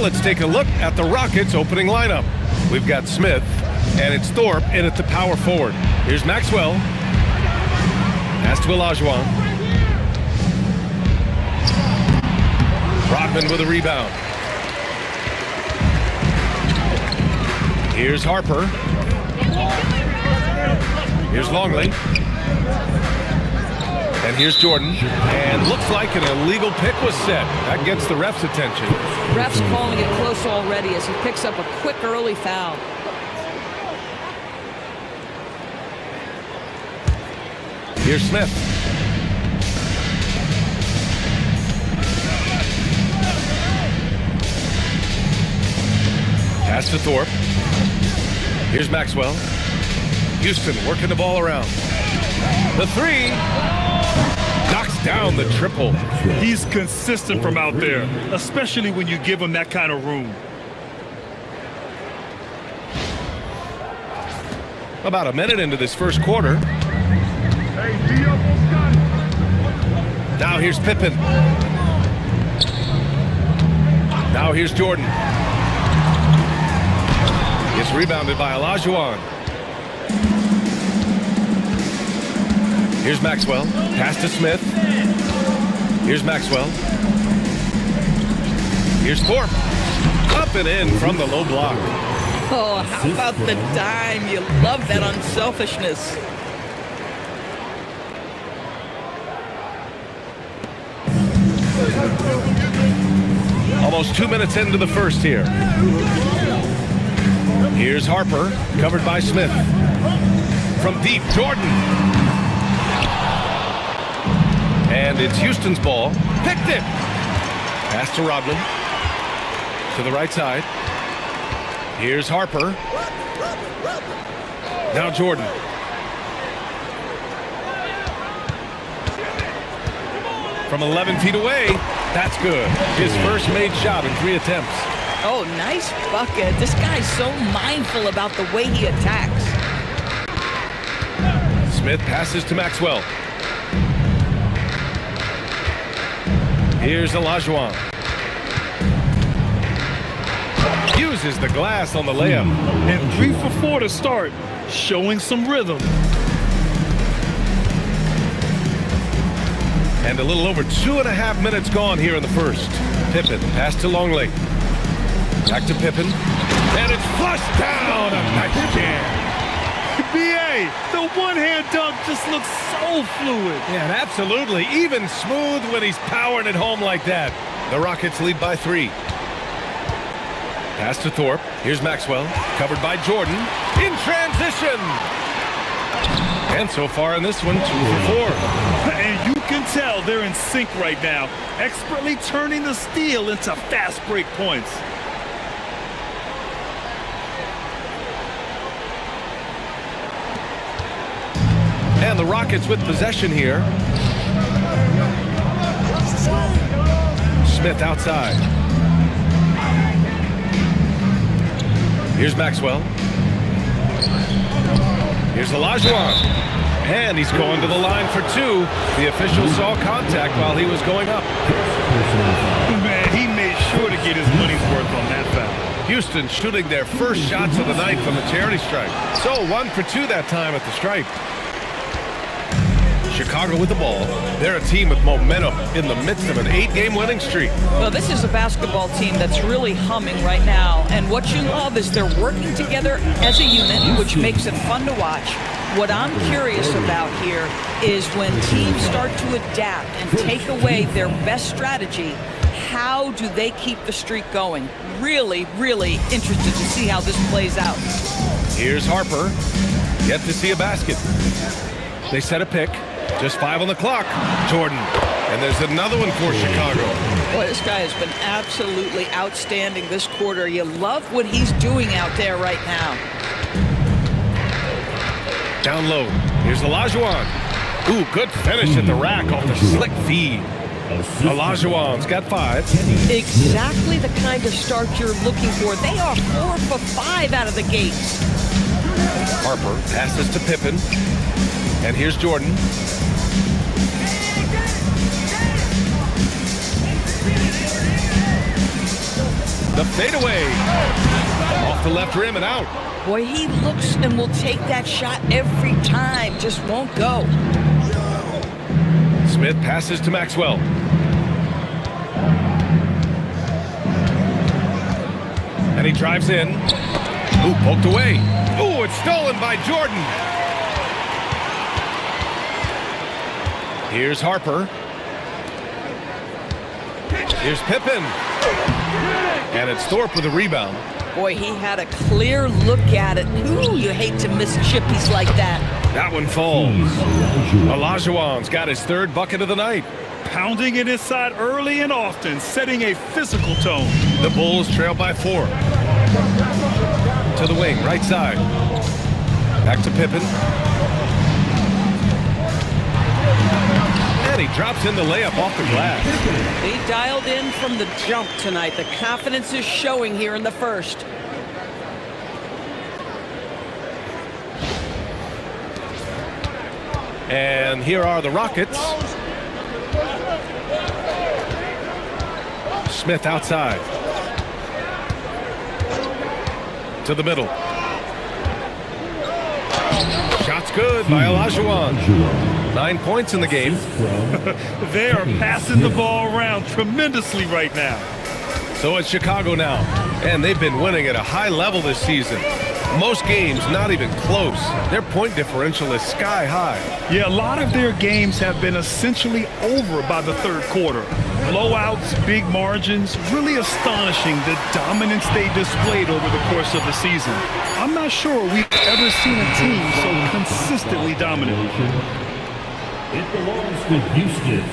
let's take a look at the Rockets' opening lineup. We've got Smith, and it's Thorpe in at the power forward. Here's Maxwell. Pass to Olajuwon. Rodman with a rebound. Here's Harper. Here's Longley. And here's Jordan. And looks like an illegal pick was set. That gets the ref's attention. Ref's calling it close already as he picks up a quick early foul. Here's Smith. Pass to Thorpe. Here's Maxwell. Houston working the ball around. The three. Knocks down the triple. He's consistent from out there, especially when you give him that kind of room. About a minute into this first quarter. Now here's Pippen. Now here's Jordan. It's rebounded by Olajuwon. Here's Maxwell. Pass to Smith. Here's Maxwell. Here's Thorpe. Up and in from the low block. Oh, how about the dime? You love that unselfishness. Almost 2 minutes into the first here. Here's Harper, covered by Smith. From deep, Jordan. And it's Houston's ball. Picked it. Pass to Rodman. To the right side. Here's Harper. Now Jordan. From 11 feet away. That's good. His first made shot in 3 attempts. Oh, nice bucket. This guy's so mindful about the way he attacks. Smith passes to Maxwell. Here's Olajuwon. Uses the glass on the layup. And 3 for 4 to start, showing some rhythm. And a little over 2.5 minutes gone here in the first. Pippen, pass to Longley. Back to Pippen. And it's flushed down. A nice jam. B.A., the one-hand dunk just looks so fluid. Yeah, absolutely. Even smooth when he's powering it home like that. The Rockets lead by 3. Pass to Thorpe. Here's Maxwell. Covered by Jordan. In transition. And so far in this one, 2 for 4. And you can tell they're in sync right now, expertly turning the steal into fast break points. And the Rockets with possession here. Smith outside. Here's Maxwell. Here's Olajuwon. And he's going to the line for 2. The official saw contact while he was going up. Man, he made sure to get his money's worth on that foul. Houston shooting their first shots of the night from the charity stripe. So 1 for 2 that time at the stripe. Chicago with the ball. They're a team with momentum in the midst of an 8-game winning streak. Well, this is a basketball team that's really humming right now. And what you love is they're working together as a unit, which makes it fun to watch. What I'm curious about here is when teams start to adapt and take away their best strategy, how do they keep the streak going? Really, really interested to see how this plays out. Here's Harper. Yet to see a basket. They set a pick. Just 5 on the clock. Jordan. And there's another one for Chicago. Boy, this guy has been absolutely outstanding this quarter. You love what he's doing out there right now. Down low. Here's Olajuwon. Ooh, good finish at the rack off the slick feed. Olajuwon's got 5. Exactly the kind of start you're looking for. They are 4 for 5 out of the gates. Harper passes to Pippen. And here's Jordan. The fadeaway. Off the left rim and out. Boy, he looks and will take that shot every time. Just won't go. Smith passes to Maxwell. And he drives in. Ooh, poked away. Ooh, it's stolen by Jordan. Here's Harper. Here's Pippen. And it's Thorpe with a rebound. Boy, he had a clear look at it. Ooh, you hate to miss chippies like that. That one falls. Olajuwon's got his third bucket of the night. Pounding it inside early and often, setting a physical tone. The Bulls trail by 4. To the wing, right side. Back to Pippen. And he drops in the layup off the glass. He dialed in from the jump tonight. The confidence is showing here in the first. And here are the Rockets. Smith outside. To the middle. Shot's good by Olajuwon. 9 points in the game. They are passing the ball around tremendously right now. So it's Chicago now. And they've been winning at a high level this season. Most games not even close. Their point differential is sky high. Yeah, a lot of their games have been essentially over by the third quarter. Blowouts, big margins, really astonishing the dominance they displayed over the course of the season. I'm not sure we've ever seen a team so consistently dominant. It belongs to Houston.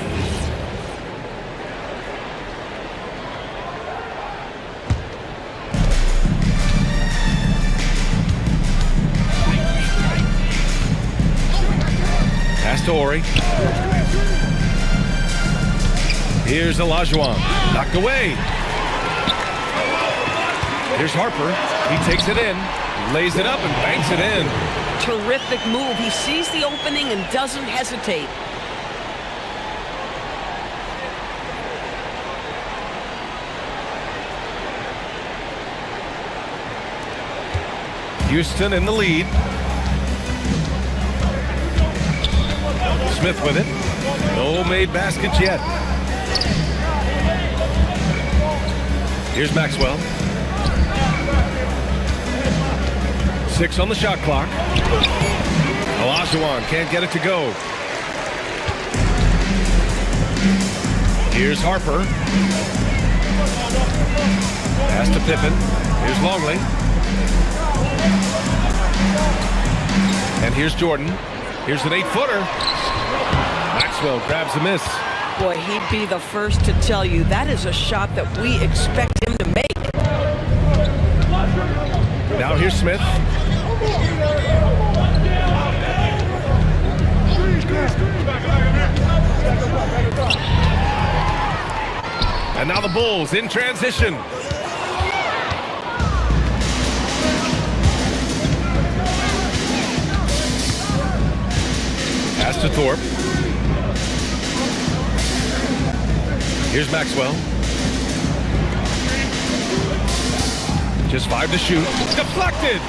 Pass to Horry. Here's Olajuwon. Knocked away. Here's Harper. He takes it in, lays it up, and banks it in. Terrific move. He sees the opening and doesn't hesitate. Houston in the lead. Smith with it. No made baskets yet. Here's Maxwell. 6 on the shot clock. Olajuwon can't get it to go. Here's Harper. Pass to Pippen. Here's Longley. And here's Jordan. Here's an 8-footer. Maxwell grabs a miss. Boy, he'd be the first to tell you that is a shot that we expect him to make. Now here's Smith. And now the Bulls in transition. Pass to Thorpe. Here's Maxwell. Just 5 to shoot. Deflected!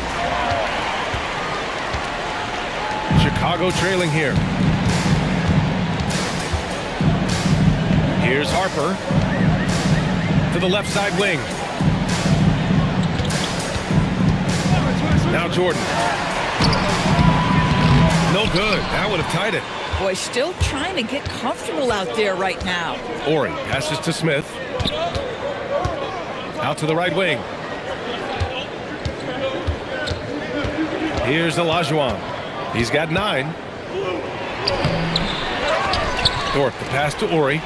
Chicago trailing here. Here's Harper. To the left side wing. Now Jordan. No good. That would have tied it. Boy, still trying to get comfortable out there right now. Horry passes to Smith. Out to the right wing. Here's Olajuwon. He's got 9. Thorpe, the pass to Horry.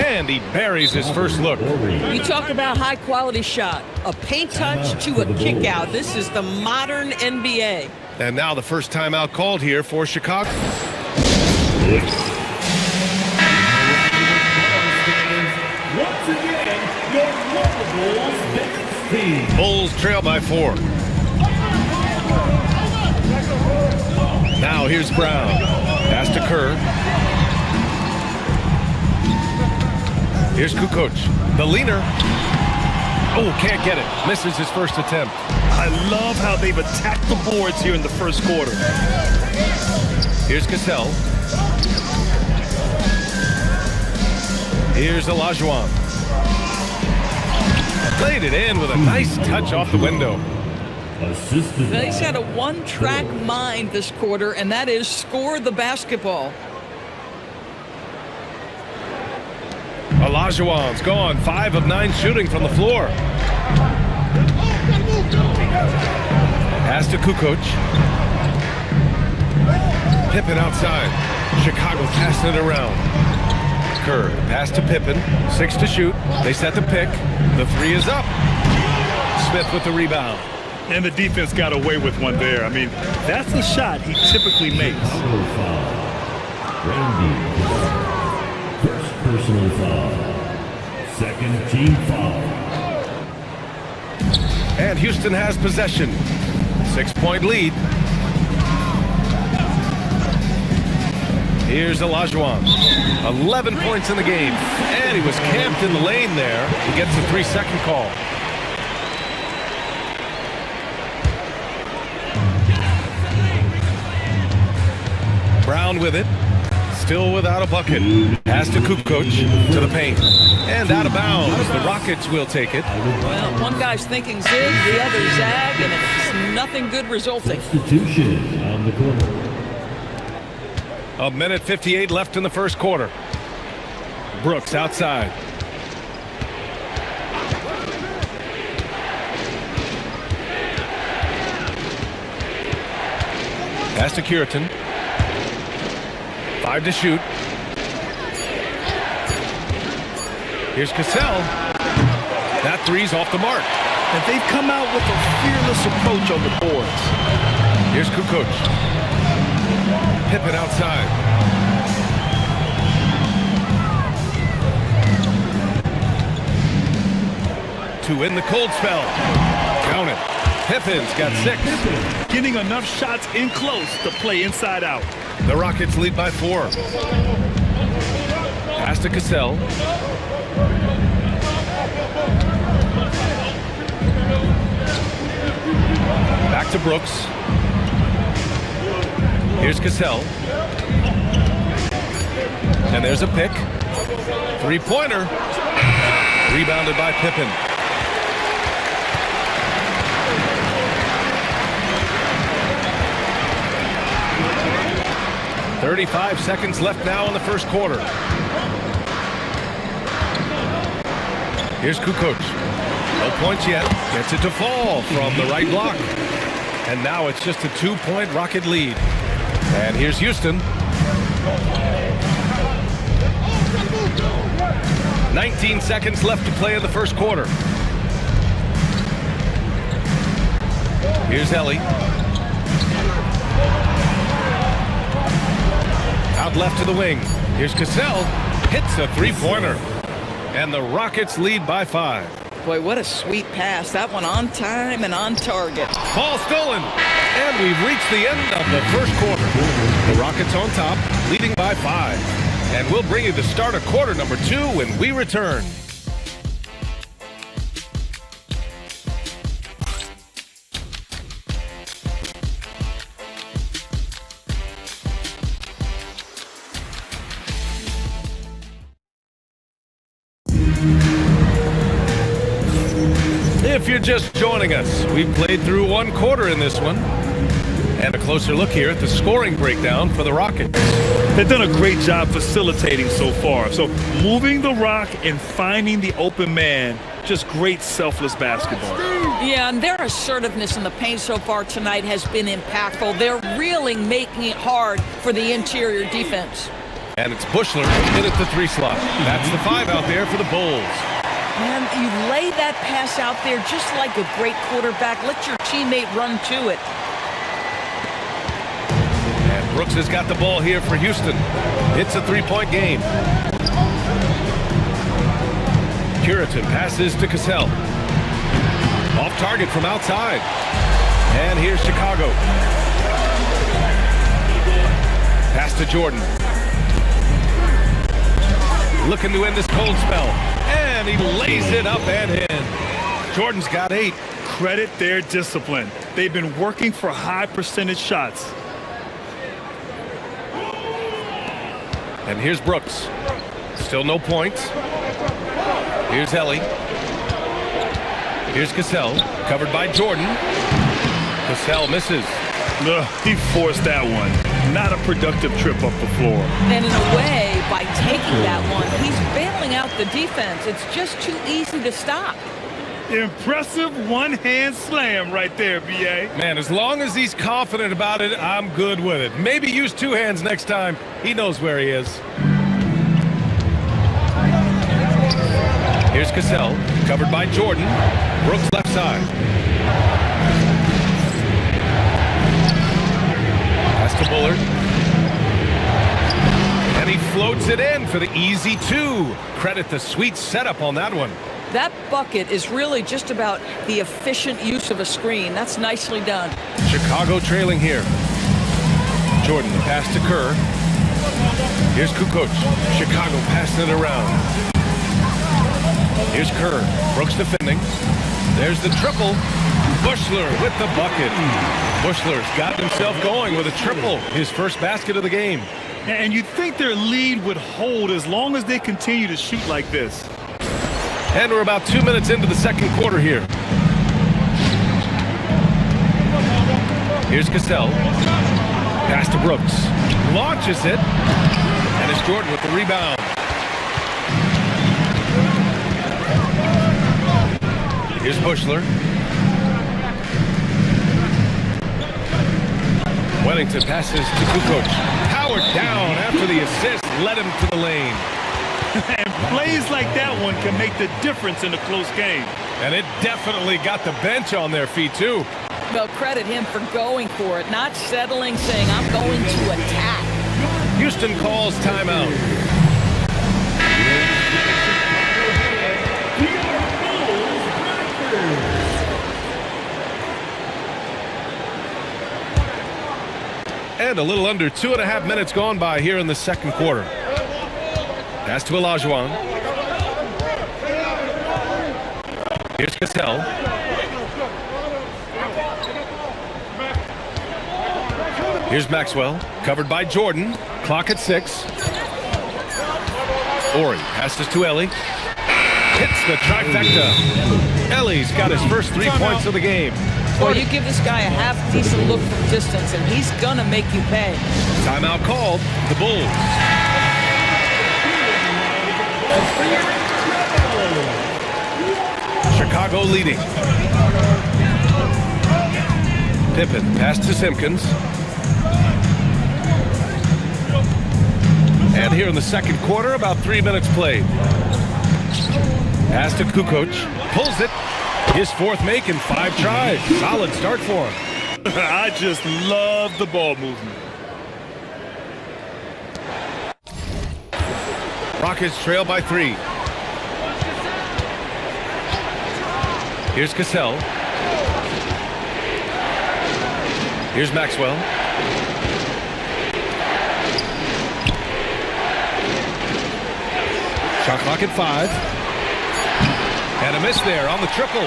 And he buries his first look. You talk about high-quality shot. A paint touch to a kick out. This is the modern NBA. And now the first timeout called here for Chicago. Once again, your local Bulls biggest team. Bulls trail by 4. Now here's Brown. Pass to Kerr. Here's Kukoc. The leaner. Oh, can't get it. Misses his first attempt. I love how they've attacked the boards here in the first quarter. Here's Cassell. Here's Olajuwon. Played it in with a nice touch off the window. Assistant. He's got a one-track mind this quarter, and that is score the basketball. Olajuwon's gone 5 of 9 shooting from the floor. Pass to Kukoc. Pippen outside. Chicago passing it around. Kerr, pass to Pippen. 6 to shoot. They set the pick. The 3 is up. Smith with the rebound. And the defense got away with one there. I mean, that's a shot he typically makes. Randy. First personal foul. Second team foul. And Houston has possession. 6-point lead. Here's Olajuwon. 11 points in the game. And he was camped in the lane there. He gets a 3-second call. Brown with it. Still without a bucket. Pass to Kukoc to the paint. And out of bounds. The Rockets will take it. Well, one guy's thinking zig, the other zag, and it's nothing good resulting. Substitution on the court. 1:58 left in the first quarter. Brooks outside. Pass to Curitan. 5 to shoot. Here's Cassell. That 3's off the mark. And they've come out with a fearless approach on the boards. Here's Kukoc. Pippen outside. To win the cold spell. Count it. Pippen's got 6. Getting enough shots in close to play inside out. The Rockets lead by 4. Pass to Cassell. Back to Brooks. Here's Cassell. And there's a pick. 3-pointer. Rebounded by Pippen. .35 seconds left now in the first quarter. Here's Kukoc. No points yet. Gets it to fall from the right block. And now it's just a 2-point Rocket lead. And here's Houston. 19 seconds left to play in the first quarter. Here's Ellie. Out left to the wing. Here's Cassell. Hits a 3-pointer. And the Rockets lead by 5. Boy, what a sweet pass. That one on time and on target. Ball stolen. And we've reached the end of the first quarter. The Rockets on top, leading by 5. And we'll bring you the start of quarter number 2 when we return. If you're just joining us, we played through 1 quarter in this one. And a closer look here at the scoring breakdown for the Rockets. They've done a great job facilitating so far. So moving the rock and finding the open man, just great selfless basketball. Yeah, and their assertiveness in the paint so far tonight has been impactful. They're really making it hard for the interior defense. And it's Bushler in at the 3 slot. That's the 5 out there for the Bulls. Man, you lay that pass out there just like a great quarterback. Let your teammate run to it. And Brooks has got the ball here for Houston. It's a 3-point game. Curitan passes to Cassell. Off target from outside. And here's Chicago. Pass to Jordan. Looking to end this cold spell. And he lays it up and in. Jordan's got 8. Credit their discipline. They've been working for high percentage shots. And here's Brooks. Still no points. Here's Ellie. Here's Cassell, covered by Jordan. Cassell misses. He forced that one. Not a productive trip up the floor. And in a way, by taking that one, he's bailing out the defense. It's just too easy to stop. Impressive one-hand slam right there, B.A. Man, as long as he's confident about it, I'm good with it. Maybe use 2 hands next time. He knows where he is. Here's Cassell, covered by Jordan. Brooks left side. Pass to Bullard. And he floats it in for the easy 2. Credit the sweet setup on that one. That bucket is really just about the efficient use of a screen. That's nicely done. Chicago trailing here. Jordan, the pass to Kerr. Here's Kukoc. Chicago passing it around. Here's Kerr. Brooks defending. There's the triple. Bushler with the bucket. Bushler's got himself going with a triple. His first basket of the game. And you'd think their lead would hold as long as they continue to shoot like this. And we're about 2 minutes into the second quarter here. Here's Cassell. Pass to Brooks. Launches it. And it's Jordan with the rebound. Here's Bushler. Wellington passes to Kukoc. Howard down after the assist. Led him to the lane. And plays like that one can make the difference in a close game. And it definitely got the bench on their feet, too. Well, credit him for going for it, not settling, saying, I'm going to attack. Houston calls timeout. And a little under 2.5 minutes gone by here in the second quarter. Pass to Olajuwon. Here's Cassell. Here's Maxwell, covered by Jordan. Clock at 6. Horry passes to Ellie. Hits the trifecta. Ellie's got his first 3 points of the game. Boy, you give this guy a half-decent look from distance, and he's going to make you pay. Timeout called. The Bulls. Chicago leading. Pippen pass to Simpkins. And here in the second quarter, about 3 minutes played. Pass to Kukoc. Pulls it. His 4th make in 5 tries. Solid start for him. I just love the ball movement. Rockets trail by 3. Here's Cassell. Here's Maxwell. Shot clock at 5. And a miss there on the triple.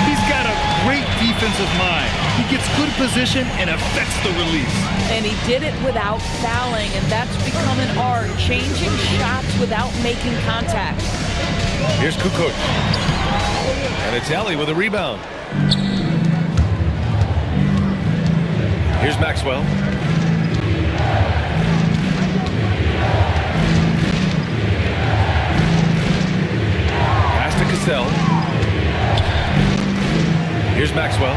He's got a great defensive mind. He gets good position and affects the release. And he did it without fouling, and that's become an art, changing shots without making contact. Here's Kukoc. And it's Ellie with a rebound. Here's Maxwell. Pass to Cassell. Here's Maxwell.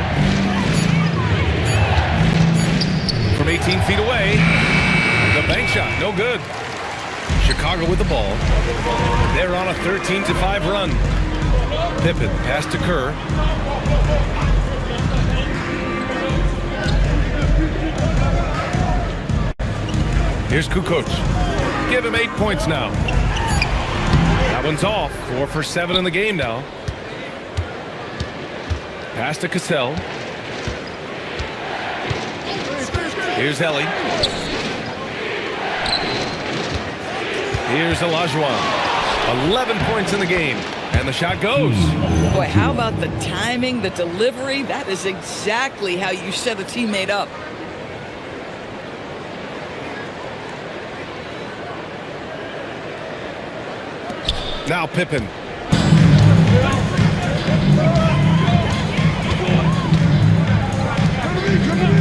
From 18 feet away. The bank shot, no good. Chicago with the ball. They're on a 13-5 run. Pippen pass to Kerr. Here's Kukoc. Give him 8 points now. That one's off. 4 for 7 in the game now. Pass to Cassell. Here's Ellie. Here's Olajuwon. 11 points in the game. And And the shot goes. Boy, how about the timing, the delivery? That is exactly how you set a teammate up. Now Pippen.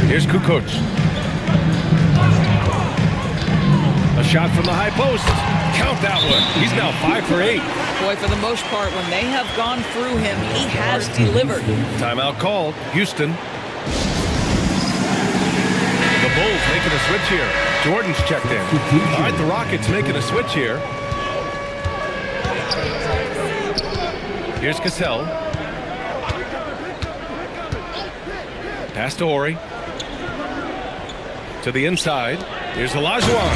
Here's Kukoc. A shot from the high post. Count that one. He's now 5 for 8. Boy, for the most part, when they have gone through him, he has delivered. Timeout called. Houston. The Bulls making a switch here. Jordan's checked in. All right, the Rockets making a switch here. Here's Cassell. Pass to Horry. To the inside. Here's Olajuwon.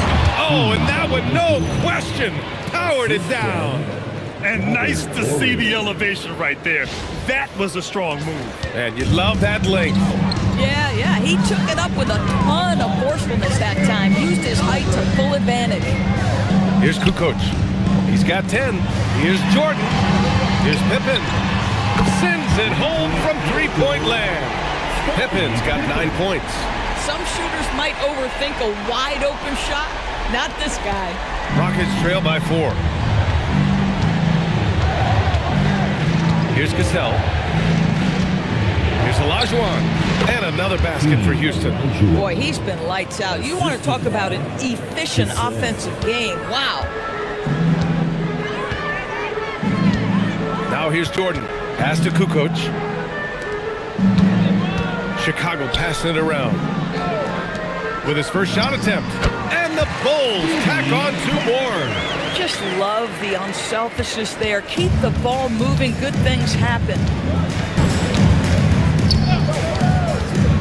Oh, and that one, no question, powered it down. And nice to see the elevation right there. That was a strong move. And you love that length. Yeah, he took it up with a ton of forcefulness that time. Used his height to full advantage. Here's Kukoc. He's got 10. Here's Jordan. Here's Pippen. Sends it home from three-point land. Pippen's got 9 points. Some shooters might overthink a wide-open shot. Not this guy. Rockets trail by 4. Here's Cassell. Here's Olajuwon. And another basket for Houston. Boy, he's been lights out. You want to talk about an efficient offensive game. Wow. Now here's Jordan. Pass to Kukoc. Chicago passing it around. With his first shot attempt. And the Bulls tack on 2 more. Just love the unselfishness there. Keep the ball moving. Good things happen.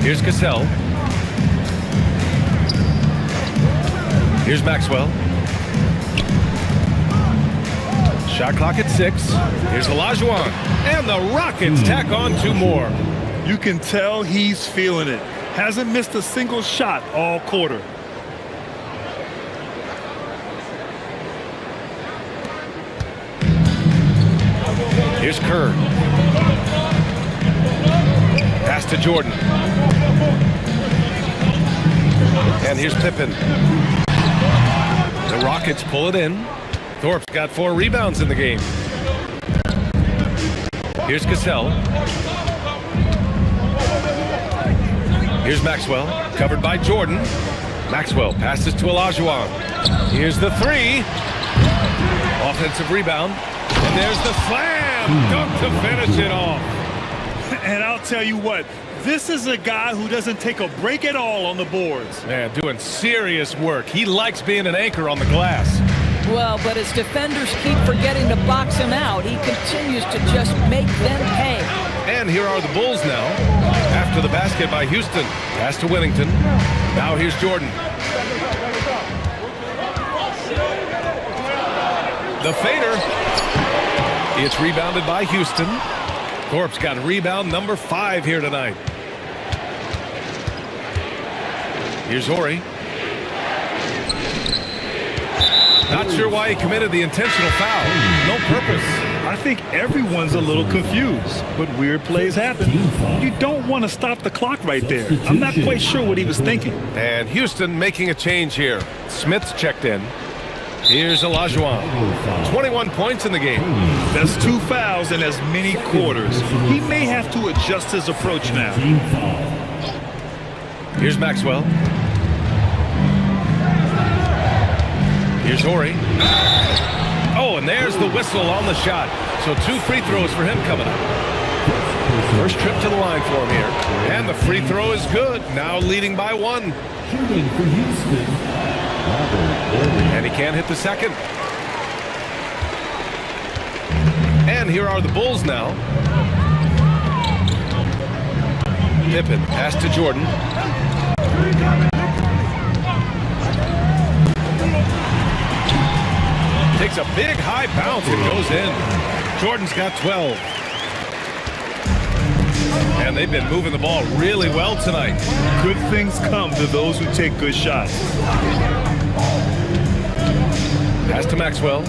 Here's Cassell. Here's Maxwell. Shot clock at 6. Here's Olajuwon. And the Rockets tack on 2 more. You can tell he's feeling it. Hasn't missed a single shot all quarter. Here's Kerr. Pass to Jordan. And here's Pippen. The Rockets pull it in. Thorpe's got 4 rebounds in the game. Here's Cassell. Here's Maxwell, covered by Jordan. Maxwell passes to Olajuwon. Here's the 3. Offensive rebound. And there's the slam. Dunk to finish it off. And I'll tell you what, this is a guy who doesn't take a break at all on the boards. Man, doing serious work. He likes being an anchor on the glass. Well, but as defenders keep forgetting to box him out, he continues to just make them pay. And here are the Bulls now. After the basket by Houston. Pass to Whittington. Now here's Jordan. The fader. It's rebounded by Houston. Thorpe's got rebound number 5 here tonight. Here's Horry. Not sure why he committed the intentional foul. No purpose. I think everyone's a little confused, but weird plays happen. You don't want to stop the clock right there. I'm not quite sure what he was thinking. And Houston making a change here. Smith's checked in. Here's Olajuwon. 21 points in the game. That's 2 fouls in as many quarters. He may have to adjust his approach now. Here's Maxwell. Here's Horry. Oh, and there's the whistle on the shot. So 2 free throws for him coming up. First trip to the line for him here. And the free throw is good. Now leading by 1. Shooting for Houston. And he can't hit the second. And here are the Bulls now. Pippen, pass to Jordan. Takes a big high bounce and goes in. Jordan's got 12. And they've been moving the ball really well tonight. Good things come to those who take good shots. Pass to Maxwell.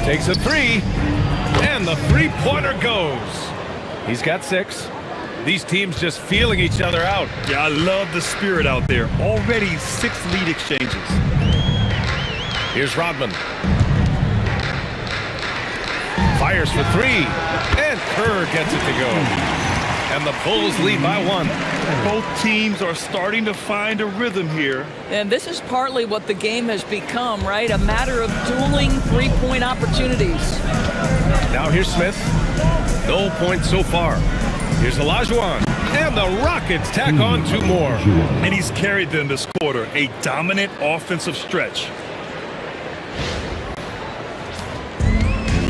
Takes a three, and the three-pointer goes. He's got 6. These teams just feeling each other out. Yeah, I love the spirit out there. Already 6 lead exchanges. Here's Rodman. Fires for 3, and Kerr gets it to go. And the Bulls lead by 1. Both teams are starting to find a rhythm here. And this is partly what the game has become, right? A matter of dueling three-point opportunities. Now here's Smith. No points so far. Here's Olajuwon. And the Rockets tack on 2 more. And he's carried them this quarter. A dominant offensive stretch.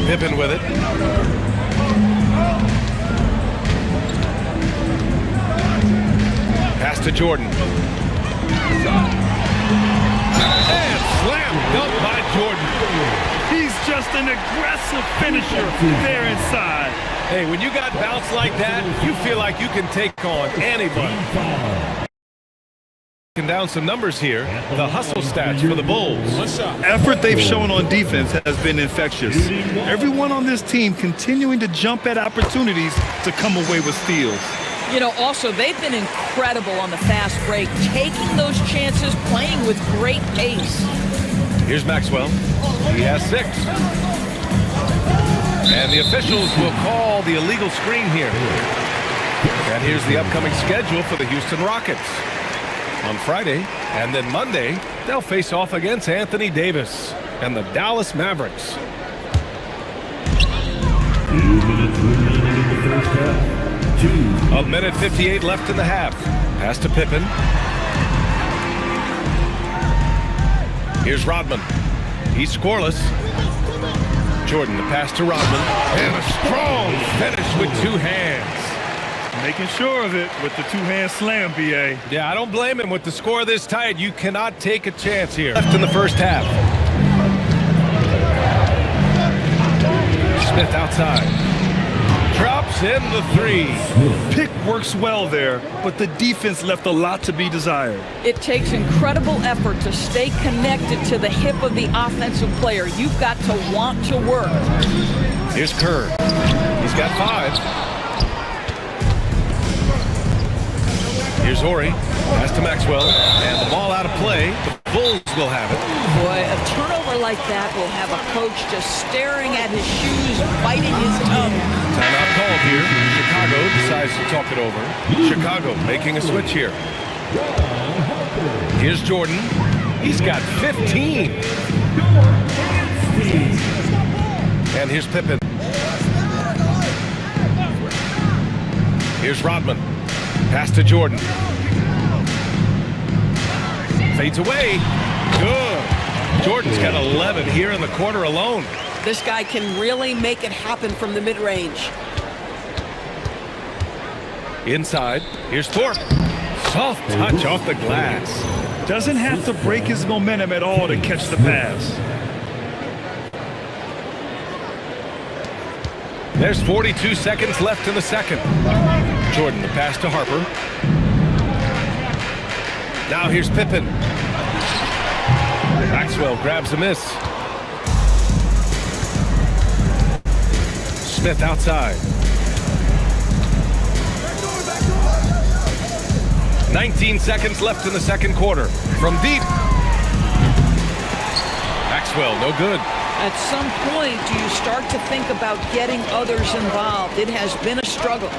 Pippen with it. Pass to Jordan. And slam dunk by Jordan. He's just an aggressive finisher there inside. Hey, when you got bounce like that, you feel like you can take on anybody. Down some numbers here. The hustle stats for the Bulls. Effort they've shown on defense has been infectious. Everyone on this team continuing to jump at opportunities to come away with steals. You know, also, they've been incredible on the fast break, taking those chances, playing with great pace. Here's Maxwell. He has 6. And the officials will call the illegal screen here. And here's the upcoming schedule for the Houston Rockets. On Friday, and then Monday, they'll face off against Anthony Davis and the Dallas Mavericks. 2 minutes remaining in the first half. 1 minute 58 left in the half. Pass to Pippen. Here's Rodman. He's scoreless. Jordan, the pass to Rodman. And a strong finish with 2 hands. Making sure of it with the 2-hand slam, B.A. Yeah, I don't blame him. With the score this tight, you cannot take a chance here. Left in the first half. Smith outside. Drops in the 3. Pick works well there, but the defense left a lot to be desired. It takes incredible effort to stay connected to the hip of the offensive player. You've got to want to work. Here's Kerr. He's got 5. Here's Horry. Pass to Maxwell. And the ball out of play. The Bulls will have it. Boy, a turnover like that will have a coach just staring at his shoes, biting his tongue. Timeout called here. Chicago decides to talk it over. Chicago making a switch here. Here's Jordan. He's got 15. And here's Pippen. Here's Rodman. Pass to Jordan. Fades away. Good. Jordan's got 11 here in the quarter alone. This guy can really make it happen from the mid-range. Inside. Here's Thorpe. Soft touch off the glass. Doesn't have to break his momentum at all to catch the pass. There's 42 seconds left in the second. Jordan, the pass to Harper. Now here's Pippen. Maxwell grabs a miss. Smith outside. 19 seconds left in the second quarter. From deep. Maxwell, no good. At some point, do you start to think about getting others involved? It has been a struggle.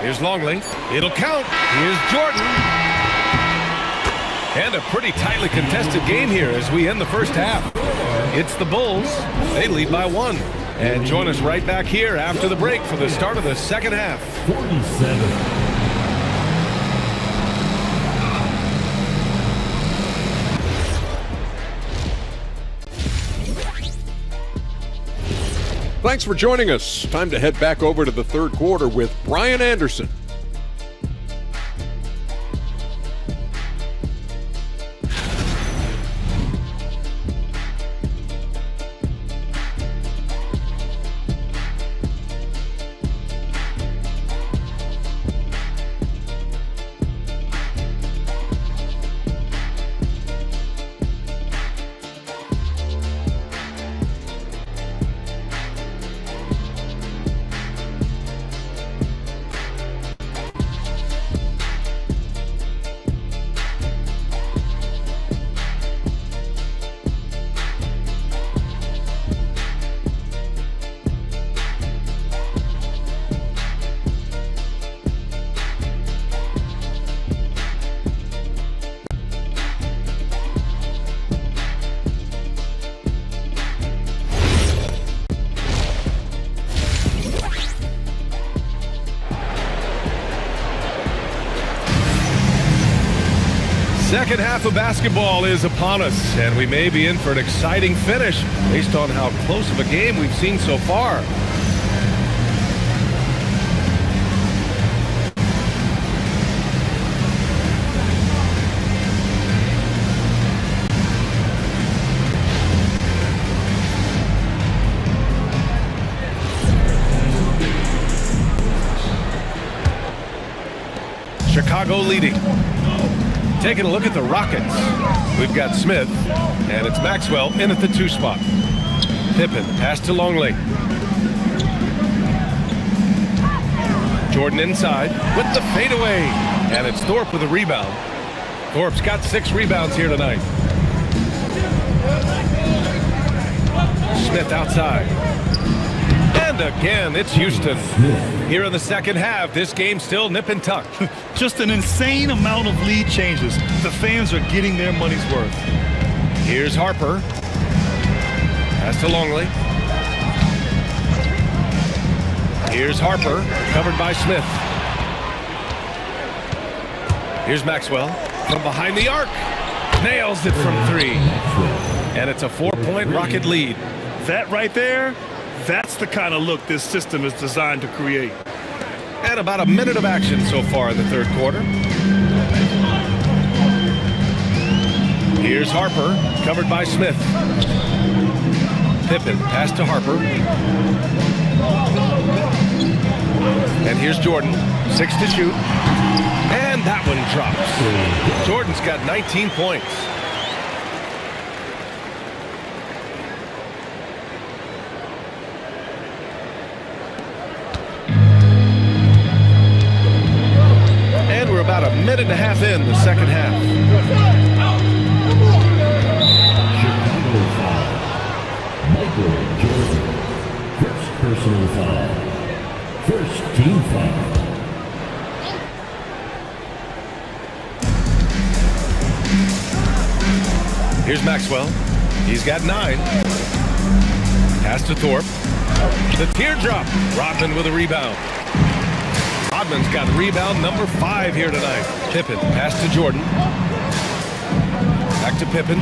Here's Longley. It'll count. Here's Jordan. And a pretty tightly contested game here as we end the first half. It's the Bulls. They lead by 1. And join us right back here after the break for the start of the second half. 47. Thanks for joining us. Time to head back over to the third quarter with Brian Anderson. Second half of basketball is upon us, and we may be in for an exciting finish based on how close of a game we've seen so far. Chicago leading. Taking a look at the Rockets. We've got Smith, and it's Maxwell in at the 2 spot. Pippen, pass to Longley. Jordan inside with the fadeaway, and it's Thorpe with a rebound. Thorpe's got 6 rebounds here tonight. Smith outside. And again, it's Houston. Here in the second half, this game still nip and tuck. Just an insane amount of lead changes. The fans are getting their money's worth. Here's Harper. Pass to Longley. Here's Harper, covered by Smith. Here's Maxwell from behind the arc. Nails it from 3. And it's a 4-point Rocket lead. That right there, that's the kind of look this system is designed to create. And about a minute of action so far in the third quarter. Here's Harper, covered by Smith. Pippen, pass to Harper. And here's Jordan, 6 to shoot. And that one drops. Jordan's got 19 points. And we're about a minute and a half in the second half. Chicago foul. Michael Jordan. First personal foul. First team foul. Here's Maxwell. He's got 9. Pass to Thorpe. The teardrop. Rodman with a rebound. Rodman's got rebound number 5 here tonight. Pippen, pass to Jordan. Back to Pippen.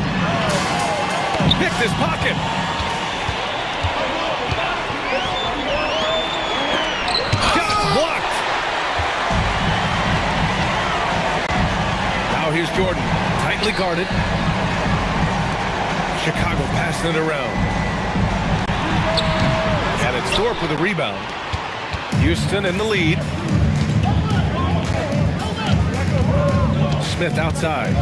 Picked his pocket. Shot blocked. Now here's Jordan, tightly guarded. Chicago passing it around. And it's Thorpe with a rebound. Houston in the lead. Smith outside.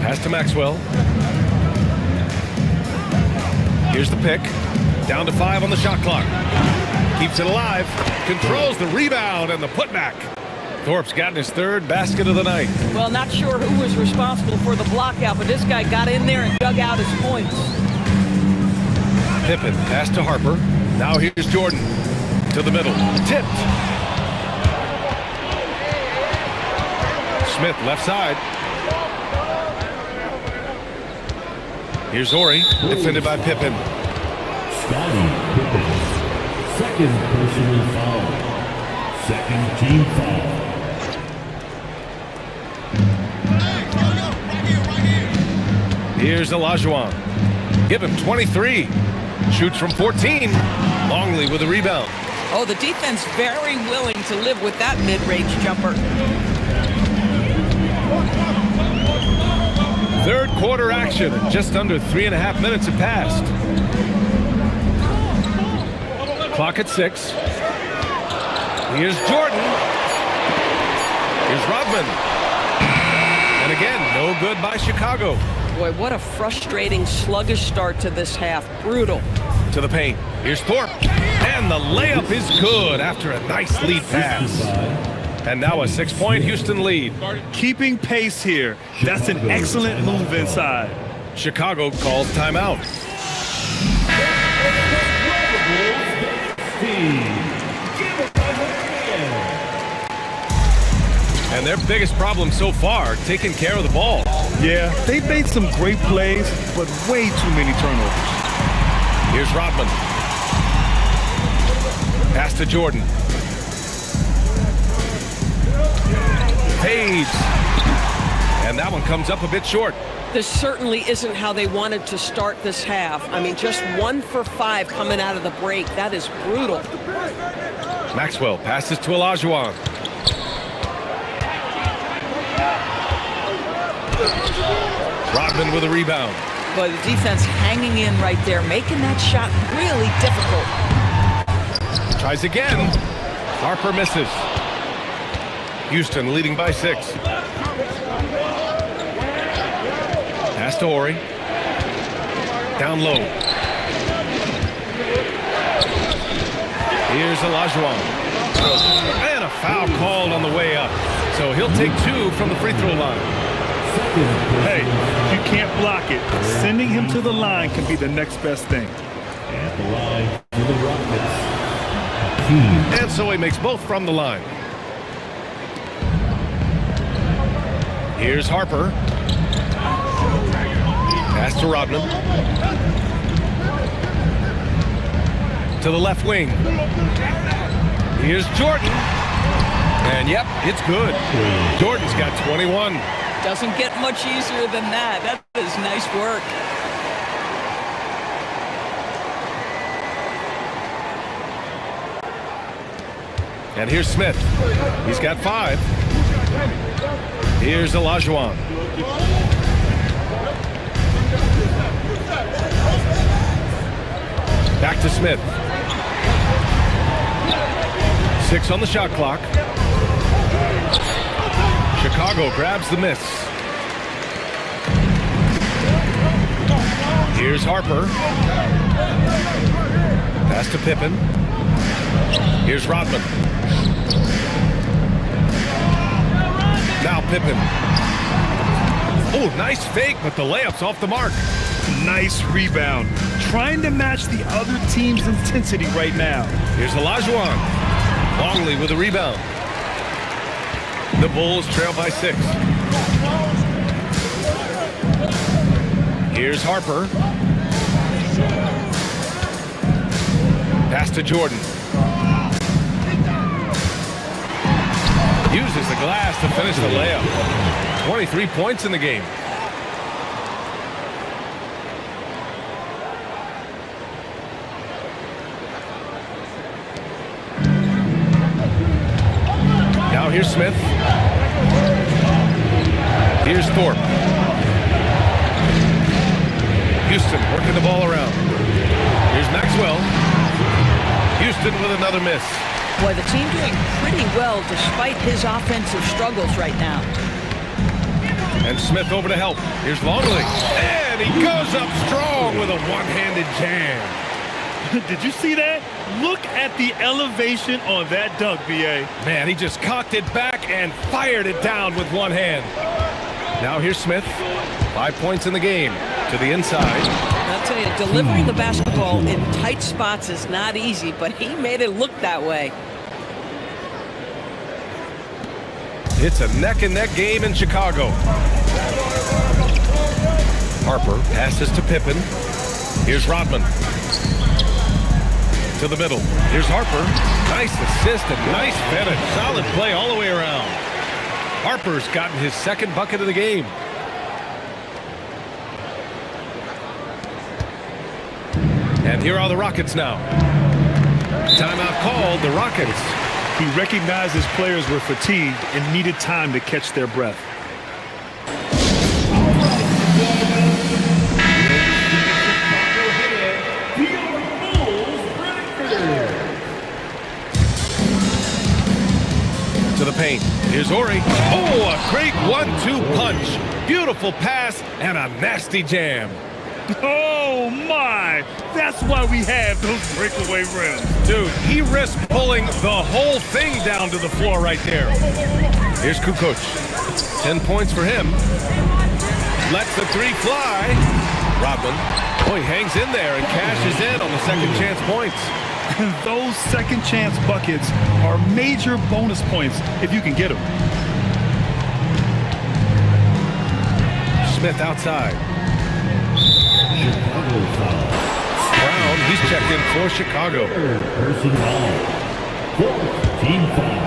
Pass to Maxwell. Here's the pick. Down to 5 on the shot clock. Keeps it alive. Controls the rebound and the putback. Thorpe's gotten his 3rd basket of the night. Well, not sure who was responsible for the blockout, but this guy got in there and dug out his points. Pippen, pass to Harper. Now here's Jordan. To the middle. Tipped. Smith left side. Here's Horry, defended by Pippen. Scottie Pippen. Second personal foul. Second team foul. Here's Olajuwon. Give him 23. Shoots from 14. Longley with a rebound. Oh, the defense very willing to live with that mid-range jumper. Third quarter action. Just under 3.5 minutes have passed. Clock at 6. Here's Jordan. Here's Rodman. And again, no good by Chicago. Boy, what a frustrating, sluggish start to this half. Brutal. To the paint. Here's Thorpe. And the layup is good after a nice lead pass. And now a 6-point Houston lead. Keeping pace here. That's an excellent move inside. Chicago calls timeout. And their biggest problem so far, taking care of the ball. Yeah, they've made some great plays, but way too many turnovers. Here's Rodman. Pass to Jordan. fades. And that one comes up a bit short. This certainly isn't how they wanted to start this half. I mean, just 1 for 5 coming out of the break. That is brutal. Maxwell passes to Olajuwon. Rodman with a rebound. But the defense hanging in right there, making that shot really difficult. Tries again. Harper misses. Houston leading by 6. Pass to Horry. Down low. Here's Olajuwon. And a foul called on the way up. So he'll take 2 from the free throw line. Hey, you can't block it. Sending him to the line can be the next best thing. At the line for the Rockets, Hakeem. And so he makes both from the line. Here's Harper. Pass to Rodman. To the left wing. Here's Jordan. And yep, it's good. Jordan's got 21. Doesn't get much easier than that. That is nice work. And here's Smith. He's got 5. Here's Olajuwon. Back to Smith. 6 on the shot clock. Chicago grabs the miss. Here's Harper. Pass to Pippen. Here's Rodman. Now Pippen. Oh, nice fake, but the layup's off the mark. Nice rebound. Trying to match the other team's intensity right now. Here's Olajuwon. Longley with a rebound. The Bulls trail by 6. Here's Harper. Pass to Jordan. Uses the glass to finish the layup. 23 points in the game. Now here's Smith. Here's Thorpe. Houston working the ball around. Here's Maxwell. Houston with another miss. Boy, the team doing pretty well despite his offensive struggles right now. And Smith over to help. Here's Longley. And he goes up strong with a one-handed jam. Did you see that? Look at the elevation on that dunk, B.A. Man, he just cocked it back and fired it down with one hand. Now here's Smith. 5 points in the game. To the inside. I'll tell you, delivering the basketball in tight spots is not easy, but he made it look that way. It's a neck-and-neck game in Chicago. Harper passes to Pippen. Here's Rodman. To the middle. Here's Harper. Nice assist and nice finish. Solid play all the way around. Harper's gotten his second bucket of the game. And here are the Rockets now. Timeout called, the Rockets. He recognized his players were fatigued and needed time to catch their breath. To the paint. Here's Horry. Oh, a great 1-2 punch. Beautiful pass and a nasty jam. Oh, my! That's why we have those breakaway rims. Dude, he risked pulling the whole thing down to the floor right there. Here's Kukoc. 10 points for him. Lets the 3 fly. Rodman. Oh, he hangs in there and cashes in on the second chance points. Those second chance buckets are major bonus points if you can get them. Smith outside. Chicago foul. Brown, he's checked in for Chicago. Person foul. 4th team foul.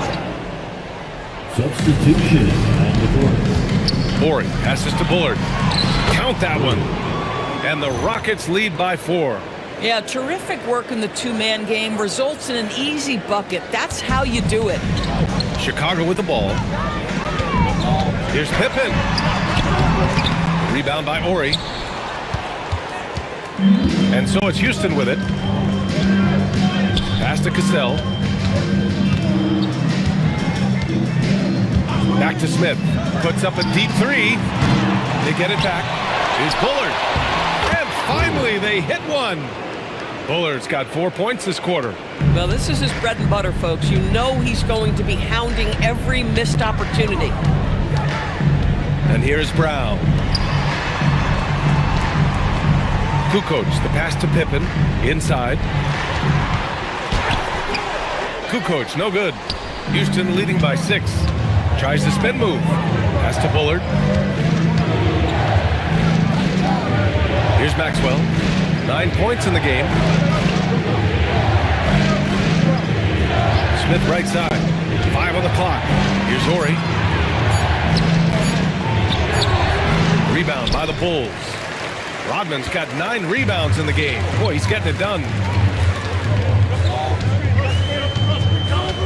Substitution on the court. Horry passes to Bullard. Count that one. And the Rockets lead by 4. Yeah, terrific work in the two-man game results in an easy bucket. That's how you do it. Chicago with the ball. Here's Pippen. Rebound by Horry. And so it's Houston with it. Pass to Cassell. Back to Smith. Puts up a deep 3. They get it back. Here's Bullard. And finally they hit one. Bullard's got 4 points this quarter. Well, this is his bread and butter, folks. You know he's going to be hounding every missed opportunity. And here's Brown. Kukoc, the pass to Pippen. Inside. Kukoc, no good. Houston leading by 6. Tries the spin move. Pass to Bullard. Here's Maxwell. 9 points in the game. Smith right side. 5 on the clock. Here's Horry. Rebound by the Bulls. Rodman's got 9 rebounds in the game. Boy, he's getting it done.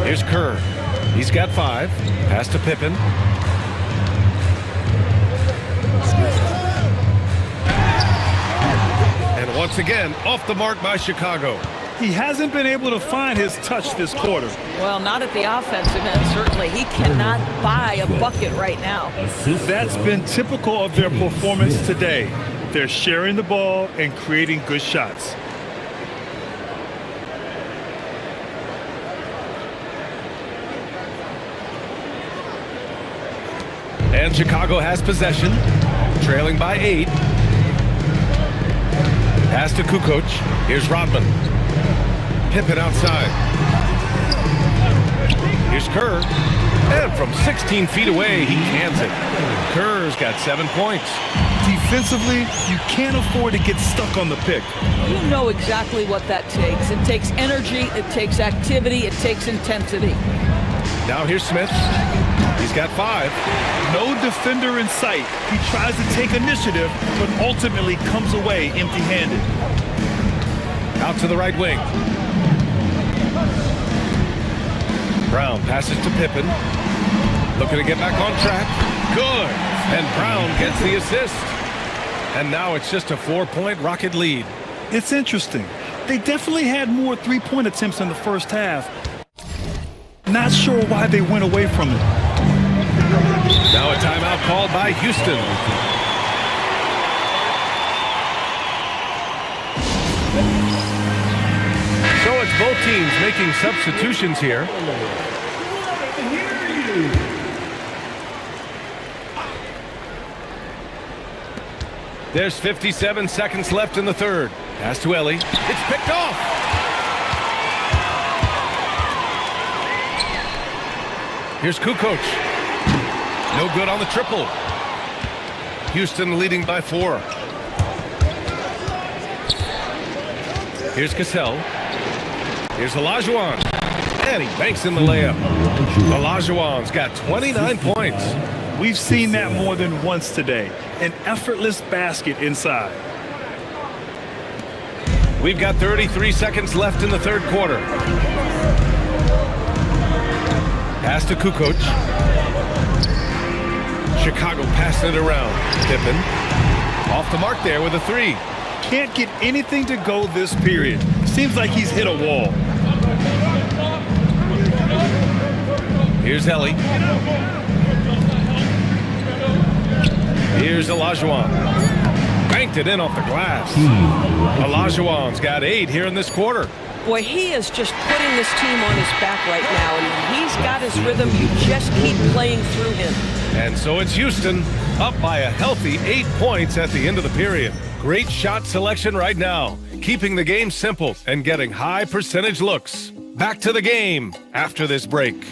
Here's Kerr. He's got 5. Pass to Pippen. And once again, off the mark by Chicago. He hasn't been able to find his touch this quarter. Well, not at the offensive end, certainly. He cannot buy a bucket right now. That's been typical of their performance today. They're sharing the ball and creating good shots. And Chicago has possession, trailing by 8. Pass to Kukoc. Here's Rodman. Pippen outside. Here's Kerr. And from 16 feet away, he cans it. Kerr's got 7 points. Defensively, you can't afford to get stuck on the pick. You know exactly what that takes. It takes energy, it takes activity, it takes intensity. Now here's Smith. He's got 5. No defender in sight. He tries to take initiative, but ultimately comes away empty-handed. Out to the right wing. Brown passes to Pippen. Looking to get back on track. Good. And Brown gets the assist. And now it's just a 4-point Rocket lead. It's interesting. They definitely had more three-point attempts in the first half. Not sure why they went away from it. Now a timeout called by Houston. So it's both teams making substitutions here. There's 57 seconds left in the third. Pass to Ellie. It's picked off. Here's Kukoc. No good on the triple. Houston leading by 4. Here's Cassell. Here's Olajuwon. And he banks in the layup. Olajuwon's got 29 points. We've seen that more than once today. An effortless basket inside. We've got 33 seconds left in the third quarter. Pass to Kukoc. Chicago passing it around. Pippen off the mark there with a 3. Can't get anything to go this period. Seems like he's hit a wall. Here's Ellie. Here's Olajuwon. Banked it in off the glass. Olajuwon's got 8 here in this quarter. Boy, he is just putting this team on his back right now, and he's got his rhythm. You just keep playing through him. And so it's Houston up by a healthy 8 points at the end of the period. Great shot selection right now, keeping the game simple and getting high percentage looks. Back to the game after this break.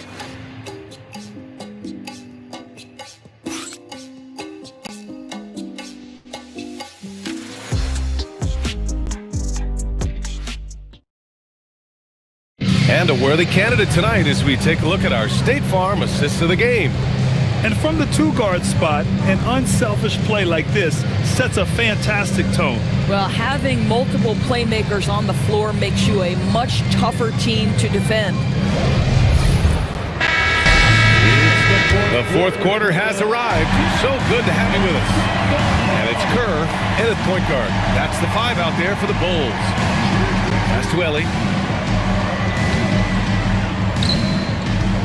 And And a worthy candidate tonight as we take a look at our State Farm assists of the game. And from the two-guard spot, an unselfish play like this sets a fantastic tone. Well, having multiple playmakers on the floor makes you a much tougher team to defend. The fourth quarter has arrived. So good to have you with us. And it's Kerr in at point guard. That's the 5 out there for the Bulls. Pass to Ellie.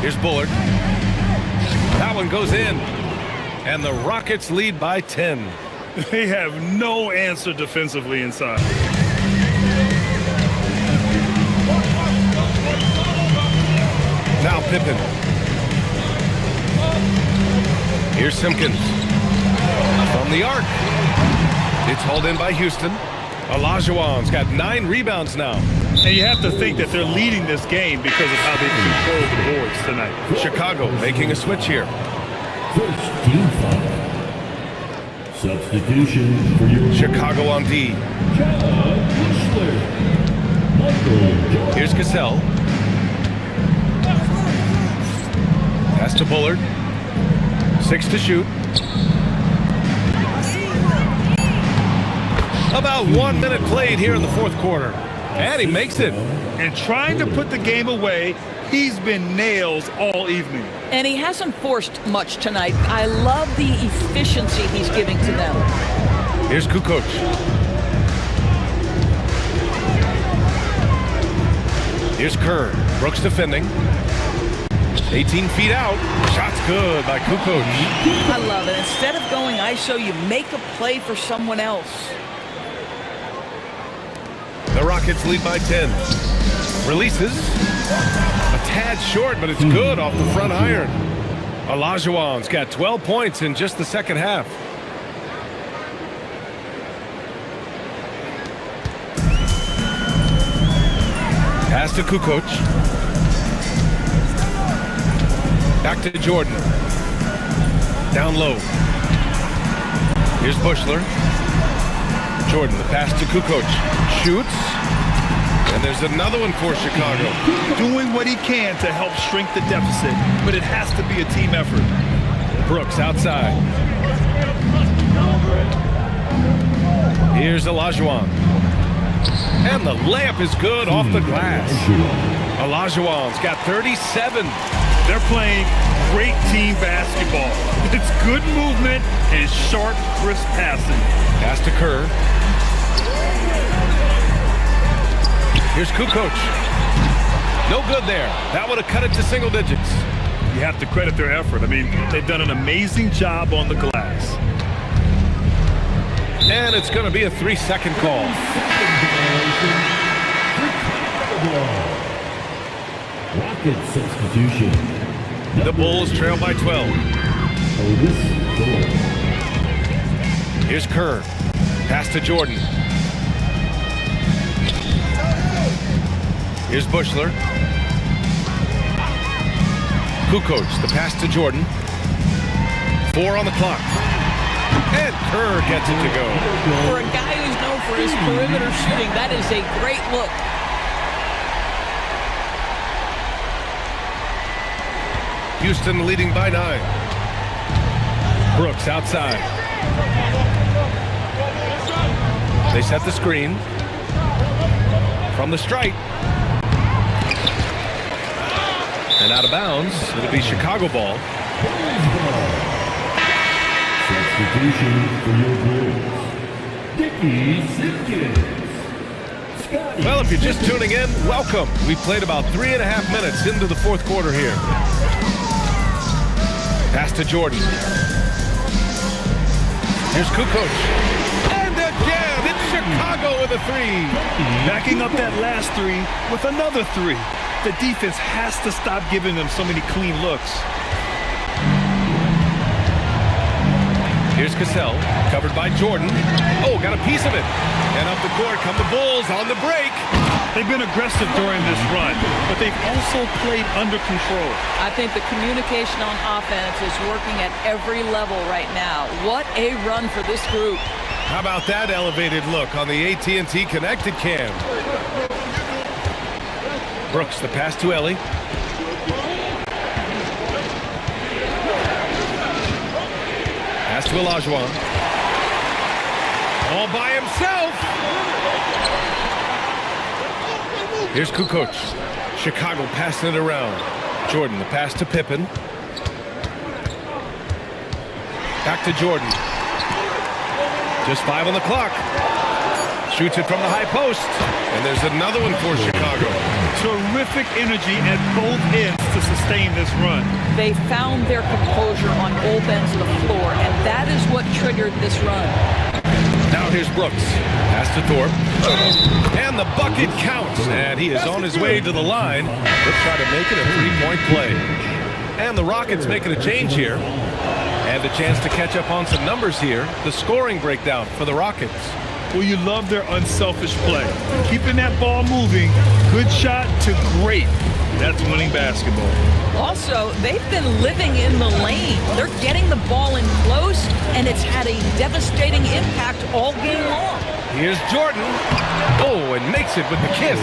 Here's Bullard. That one goes in. And the Rockets lead by 10. They have no answer defensively inside. Now Pippen. Here's Simpkins. From the arc. It's hauled in by Houston. Olajuwon's got 9 rebounds now. And you have to think that they're leading this game because of how they control the boards tonight. Chicago making a switch here. First team foul. Substitution for your Chicago on D. Here's Cassell. Pass to Bullard. 6 to shoot. About 1 minute played here in the fourth quarter. And he makes it. And trying to put the game away, he's been nails all evening. And he hasn't forced much tonight. I love the efficiency he's giving to them. Here's Kukoc. Here's Kerr. Brooks defending. 18 feet out. Shot's good by Kukoc. I love it. Instead of going ISO, you make a play for someone else. The Rockets lead by 10. Releases. A tad short, but it's good off the front iron. Olajuwon's got 12 points in just the second half. Pass to Kukoc. Back to Jordan. Down low. Here's Bushler. Jordan, the pass to Kukoc. Shoots. And there's another one for Chicago. Doing what he can to help shrink the deficit, but it has to be a team effort. Brooks outside. Here's Olajuwon. And the layup is good off the glass. Olajuwon's got 37. They're playing great team basketball. It's good movement and sharp, crisp passing. Pass to Kerr. Here's Kukoc. No good there. That would have cut it to single digits. You have to credit their effort. I mean, they've done an amazing job on the glass. And it's going to be a 3-second call. Rocket substitution. The Bulls trail by 12. Here's Kerr. Pass to Jordan. Here's Bushler. Kukoc, the pass to Jordan. 4 on the clock. And Kerr gets it to go. For a guy who's known for his perimeter shooting, that is a great look. Houston leading by 9. Brooks outside. They set the screen. From the stripe. And out of bounds. It'll be Chicago ball. Substitution for your Bulls. Dickie Simpkins. Well, if you're just tuning in, welcome. We've played about 3.5 minutes into the fourth quarter here. Pass to Jordan. Here's Kukoc. And again, it's Chicago with a 3. Backing up that last 3 with another 3. The defense has to stop giving them so many clean looks. Here's Cassell, covered by Jordan. Oh, got a piece of it. And up the court come the Bulls on the break. They've been aggressive during this run, but they've also played under control. I think the communication on offense is working at every level right now. What a run for this group. How about that elevated look on the AT&T Connected Cam? Brooks, the pass to Ellie. Pass to Olajuwon. All by himself. Here's Kukoc. Chicago passing it around. Jordan, the pass to Pippen. Back to Jordan. Just 5 on the clock. Shoots it from the high post. And there's another one for Chicago. Terrific energy at both ends to sustain this run. They found their composure on both ends of the floor, and that is what triggered this run. Now here's Brooks. Pass to Thorpe. And the bucket counts. And he is on his way to the line. They'll try to make it a three-point play. And the Rockets making a change here. And a chance to catch up on some numbers here. The scoring breakdown for the Rockets. Well, you love their unselfish play. Keeping that ball moving, good shot to great. That's winning basketball. Also, they've been living in the lane. They're getting the ball in close, and it's had a devastating impact all game long. Here's Jordan. Oh, and makes it with the kiss.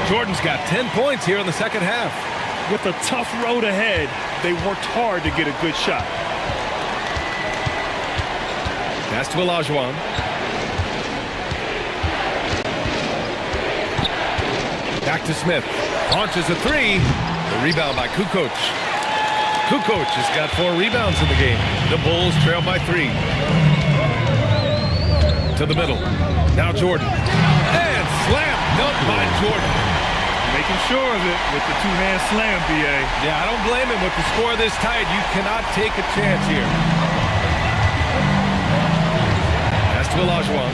Jordan's got 10 points here in the second half. With a tough road ahead, they worked hard to get a good shot. Pass to Olajuwon. Back to Smith. Launches a three. The rebound by Kukoc. Kukoc has got 4 rebounds in the game. The Bulls trail by 3. To the middle. Now Jordan. And slam dunked by Jordan. Making sure of it with the two-hand slam, B.A. Yeah, I don't blame him with the score this tight. You cannot take a chance here. Pass to Olajuwon.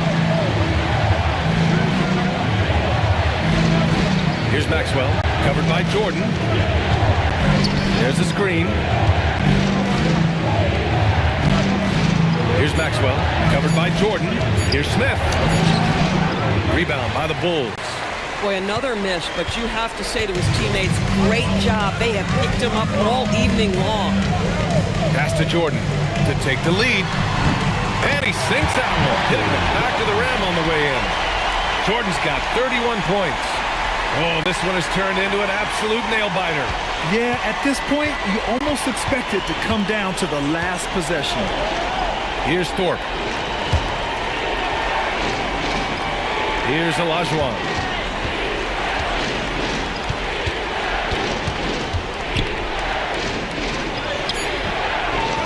Here's Maxwell, covered by Jordan. There's a screen. Here's Maxwell, covered by Jordan. Here's Smith. Rebound by the Bulls. Boy, another miss, but you have to say to his teammates, great job. They have picked him up all evening long. Pass to Jordan to take the lead. And he sinks that one, hitting the back of the rim on the way in. Jordan's got 31 points. Oh, this one has turned into an absolute nail-biter. Yeah, at this point, you almost expect it to come down to the last possession. Here's Thorpe. Here's Olajuwon.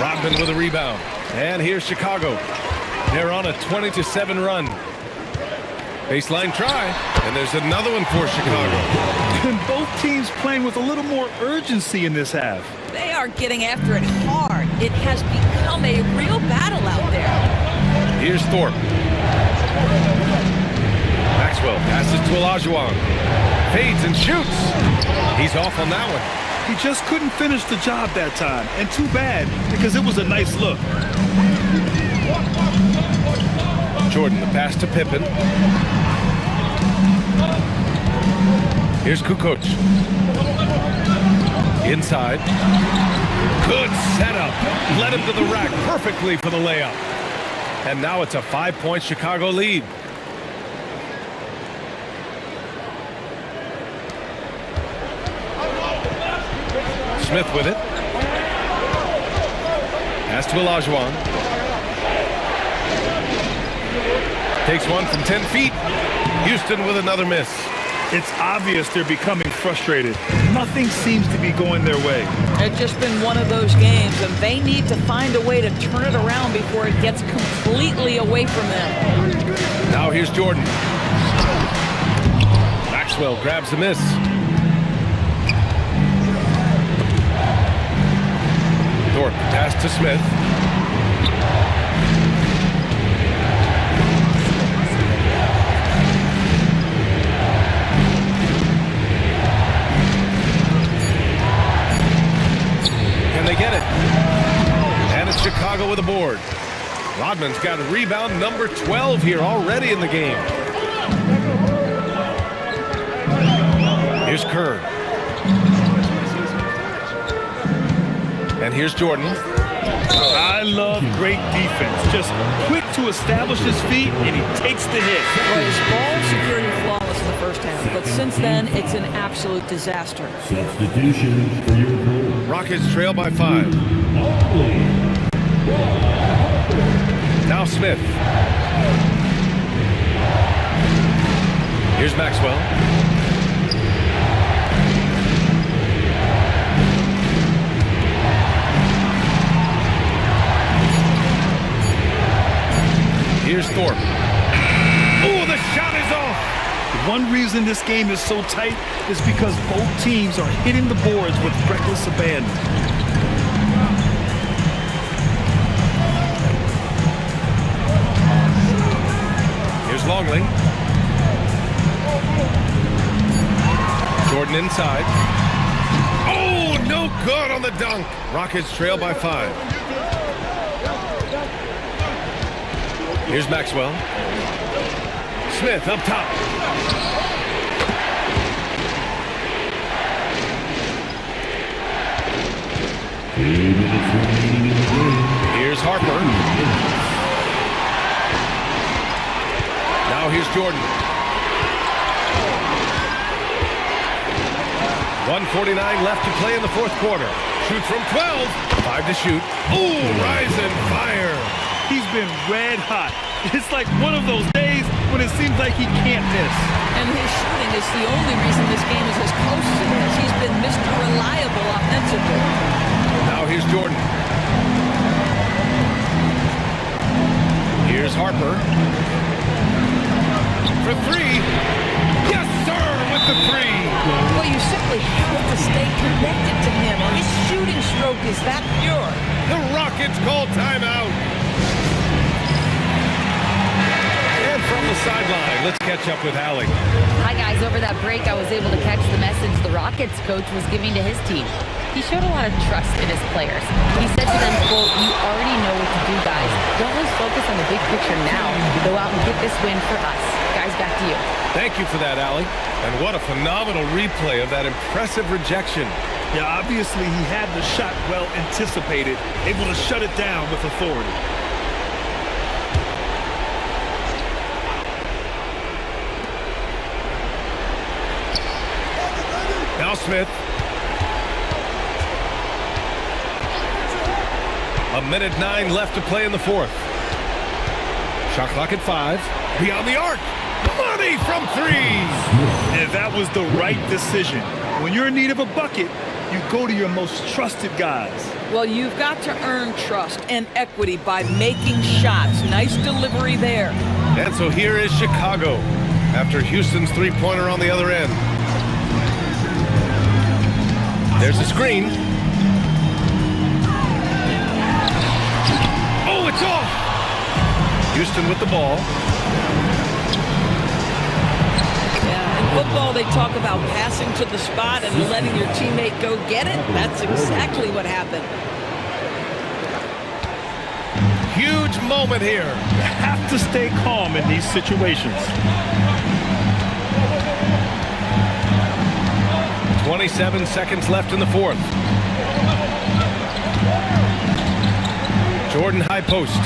Rodman with a rebound. And here's Chicago. They're on a 20-7 run. Baseline try, and there's another one for Chicago. And both teams playing with a little more urgency in this half. They are getting after it hard. It has become a real battle out there. Here's Thorpe. Maxwell passes to Olajuwon. Fades and shoots. He's off on that one. He just couldn't finish the job that time, and too bad, because it was a nice look. Jordan, the pass to Pippen. Here's Kukoc. Inside. Good setup. Led him to the rack perfectly for the layup. And now it's a 5-point Chicago lead. Smith with it. Pass to Olajuwon. Takes one from 10 feet. Houston with another miss. It's obvious they're becoming frustrated. Nothing seems to be going their way. It's just been one of those games, and they need to find a way to turn it around before it gets completely away from them. Now here's Jordan. Maxwell grabs the miss. Thorpe pass to Smith. Can they get it? And it's Chicago with a board. Rodman's got a rebound number 12 here already in the game. Here's Kerr. And here's Jordan. I love great defense. Just quick to establish his feet, and he takes the hit. Well, his ball security flawless in the first half. But since then, it's an absolute disaster. Substitution for your goal. Rockets trail by 5. Now Smith. Here's Maxwell. Here's Thorpe. Oh, the shot is off. One reason this game is so tight is because both teams are hitting the boards with reckless abandon. Here's Longley. Jordan inside. Oh, no good on the dunk. Rockets trail by 5. Here's Maxwell. Smith up top. Here's Harper. Now here's Jordan. 1:49 left to play in the fourth quarter. Shoots from 12. 5 to shoot. Ooh, rise and fire. He's been red hot. It's like one of those days when it seems like he can't miss. And his shooting is the only reason this game is as close as it is. He's been Mr. Reliable offensively. Now here's Jordan. Here's Harper. For 3. Yes, sir, with the 3. Well, you simply have to stay connected to him. His shooting stroke is that pure. The Rockets call timeout. And from the sideline, let's catch up with Allie. Hi, guys. Over that break, I was able to catch the message the Rockets coach was giving to his team. He showed a lot of trust in his players. He said to them, quote, "You already know what to do, guys. Don't lose focus on the big picture now. Go out and get this win for us." Guys, back to you. Thank you for that, Allie. And what a phenomenal replay of that impressive rejection. Yeah, obviously he had the shot well anticipated, able to shut it down with authority. Now Smith. A minute 9 left to play in the fourth. Shot clock at 5. Beyond the arc. Money from 3. And that was the right decision. When you're in need of a bucket, you go to your most trusted guys. Well, you've got to earn trust and equity by making shots. Nice delivery there. And so here is Chicago after Houston's three-pointer on the other end. There's a screen. Oh, it's off! Houston with the ball. Yeah, in football, they talk about passing to the spot and letting your teammate go get it. That's exactly what happened. Huge moment here. You have to stay calm in these situations. 27 seconds left in the fourth. Jordan high post.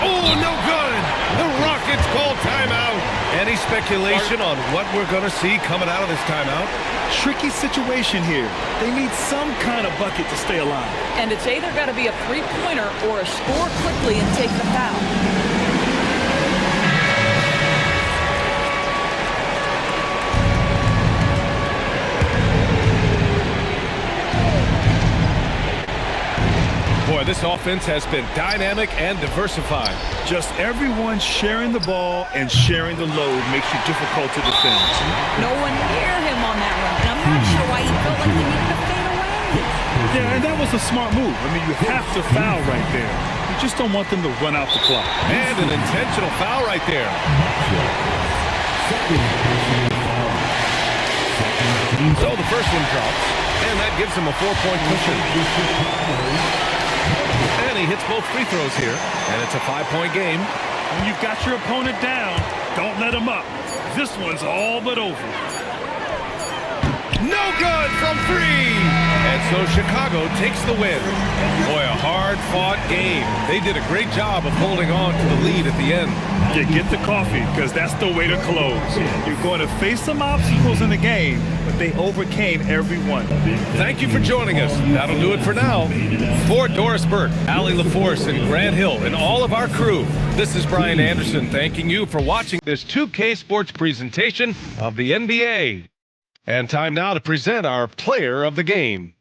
Oh, no good. The Rockets call timeout. Any speculation on what we're going to see coming out of this timeout? Tricky situation here. They need some kind of bucket to stay alive. And it's either got to be a three-pointer or a score quickly and take the foul. Boy, this offense has been dynamic and diversified. Just everyone sharing the ball and sharing the load makes you difficult to defend. No one near him on that run. And I'm not sure why he felt like he needed to fade away. Yeah, and that was a smart move. I mean, you have to foul right there. You just don't want them to run out the clock. And an intentional foul right there. So the first one drops, and that gives him a 4-point cushion. And he hits both free throws here, and it's a 5-point game. When you've got your opponent down, don't let him up. This one's all but over. No good from 3. And so Chicago takes the win. Boy, a hard-fought game. They did a great job of holding on to the lead at the end. Yeah, get the coffee, because that's the way to close. You're going to face some obstacles in the game, but they overcame every one. Thank you for joining us. That'll do it for now. For Doris Burke, Allie LaForce, and Grant Hill, and all of our crew, this is Brian Anderson thanking you for watching this 2K Sports presentation of the NBA. And time now to present our player of the game.